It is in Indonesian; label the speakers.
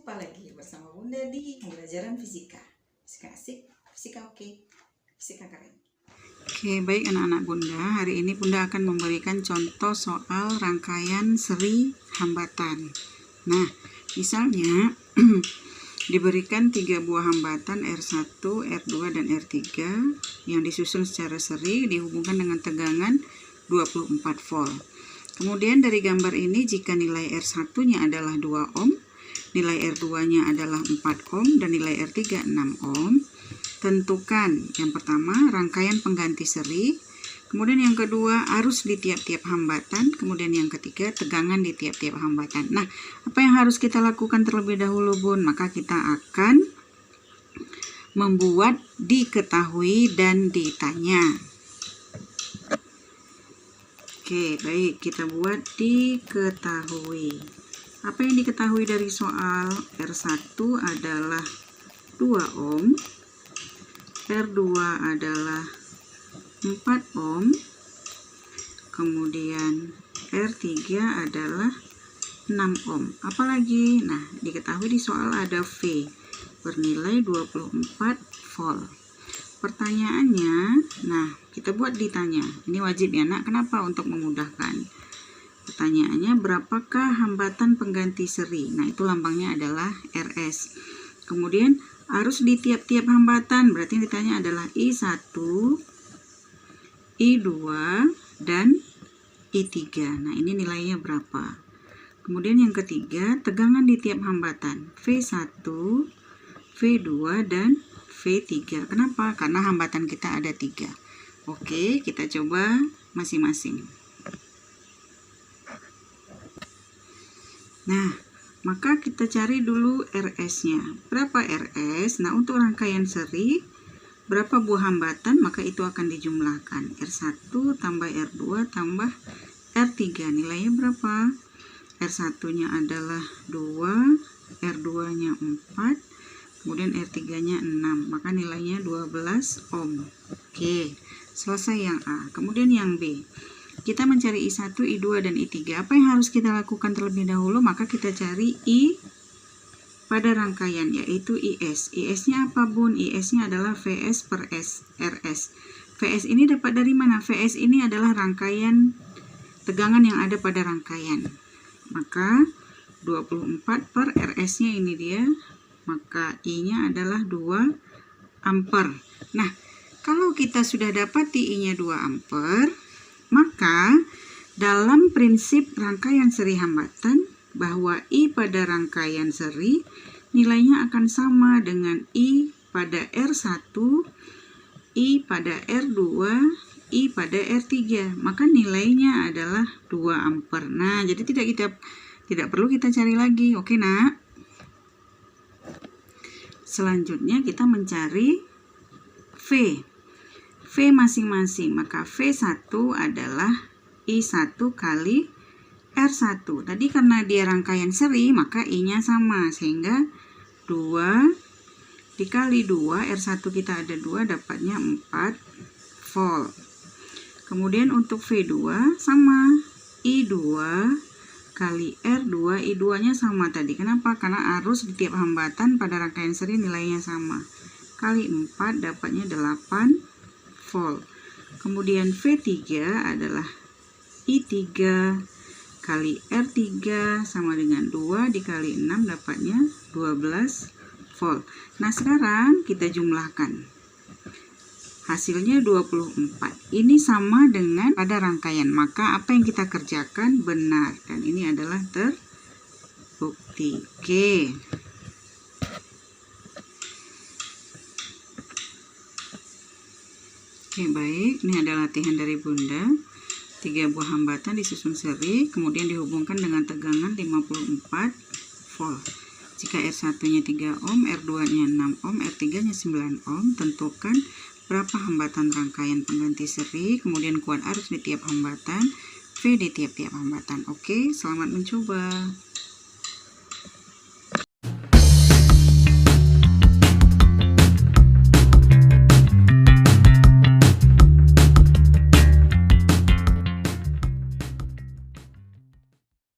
Speaker 1: Jumpa lagi bersama Bunda di pembelajaran fisika. Fisika asik, fisika oke, fisika keren.
Speaker 2: Oke, baik anak-anak Bunda. Hari ini Bunda akan memberikan contoh soal rangkaian seri hambatan. Nah, misalnya diberikan 3 buah hambatan R1, R2, dan R3 yang disusun secara seri dihubungkan dengan tegangan 24 volt. Kemudian dari gambar ini jika nilai R1-nya adalah 2 ohm, nilai R2-nya adalah 4 ohm, dan nilai R3 6 ohm. Tentukan yang pertama rangkaian pengganti seri, kemudian yang kedua arus di tiap-tiap hambatan, kemudian yang ketiga tegangan di tiap-tiap hambatan. Nah, apa yang harus kita lakukan terlebih dahulu, Bun? Maka kita akan membuat diketahui dan ditanya. Oke, baik, kita buat diketahui. Apa yang diketahui dari soal? R1 adalah 2 ohm, R2 adalah 4 ohm, kemudian R3 adalah 6 ohm. Apalagi? Nah, diketahui di soal ada V bernilai 24 volt. Pertanyaannya, nah kita buat ditanya. Ini wajib ya nak, kenapa? Untuk memudahkan. Pertanyaannya, berapakah hambatan pengganti seri? Nah, itu lambangnya adalah RS. Kemudian arus di tiap-tiap hambatan, berarti yang ditanya adalah I1, I2, dan I3. Nah, ini nilainya berapa? Kemudian yang ketiga, tegangan di tiap hambatan, V1, V2, dan V3. Kenapa? Karena hambatan kita ada 3. Oke, kita coba masing-masing. Nah, maka kita cari dulu RS-nya. Berapa RS? Nah, untuk rangkaian seri, berapa buah hambatan? Maka itu akan dijumlahkan. R1 tambah R2 tambah R3. Nilainya berapa? R1-nya adalah 2, R2-nya 4, kemudian R3-nya 6. Maka nilainya 12 ohm. Oke, selesai yang A. Kemudian yang B. Kita mencari I1, I2, dan I3. Apa yang harus kita lakukan terlebih dahulu? Maka kita cari I pada rangkaian, yaitu IS. IS-nya apa, Bun? IS-nya adalah VS per RS. VS ini dapat dari mana? VS ini adalah rangkaian tegangan yang ada pada rangkaian. Maka 24 per RS-nya ini dia. Maka I-nya adalah 2 ampere. Nah, kalau kita sudah dapati I-nya 2 ampere, maka dalam prinsip rangkaian seri hambatan bahwa I pada rangkaian seri nilainya akan sama dengan I pada R1, I pada R2, I pada R3. Maka nilainya adalah 2 ampere. Nah, jadi tidak perlu kita cari lagi. Oke, Nak? Selanjutnya kita mencari V. V masing-masing, maka V1 adalah I1 kali R1. Tadi karena dia rangkaian seri, maka I-nya sama, sehingga 2 dikali 2, R1 kita ada 2, dapatnya 4 volt. Kemudian untuk V2 sama, I2 kali R2, I2-nya sama tadi. Kenapa? Karena arus di tiap hambatan pada rangkaian seri nilainya sama. Kali 4 dapatnya 8 volt. Kemudian V3 adalah I3 kali R3 sama dengan 2 dikali 6 dapatnya 12 volt. Nah, sekarang kita jumlahkan. Hasilnya 24. Ini sama dengan pada rangkaian. Maka apa yang kita kerjakan benar. Dan ini adalah terbukti. Oke. Oke, baik, ini adalah latihan dari Bunda. 3 buah hambatan disusun seri, kemudian dihubungkan dengan tegangan 54 volt. Jika R1-nya 3 ohm, R2-nya 6 ohm, R3-nya 9 ohm, tentukan berapa hambatan rangkaian pengganti seri, kemudian kuat arus di tiap hambatan, V di tiap-tiap hambatan. Oke, selamat mencoba.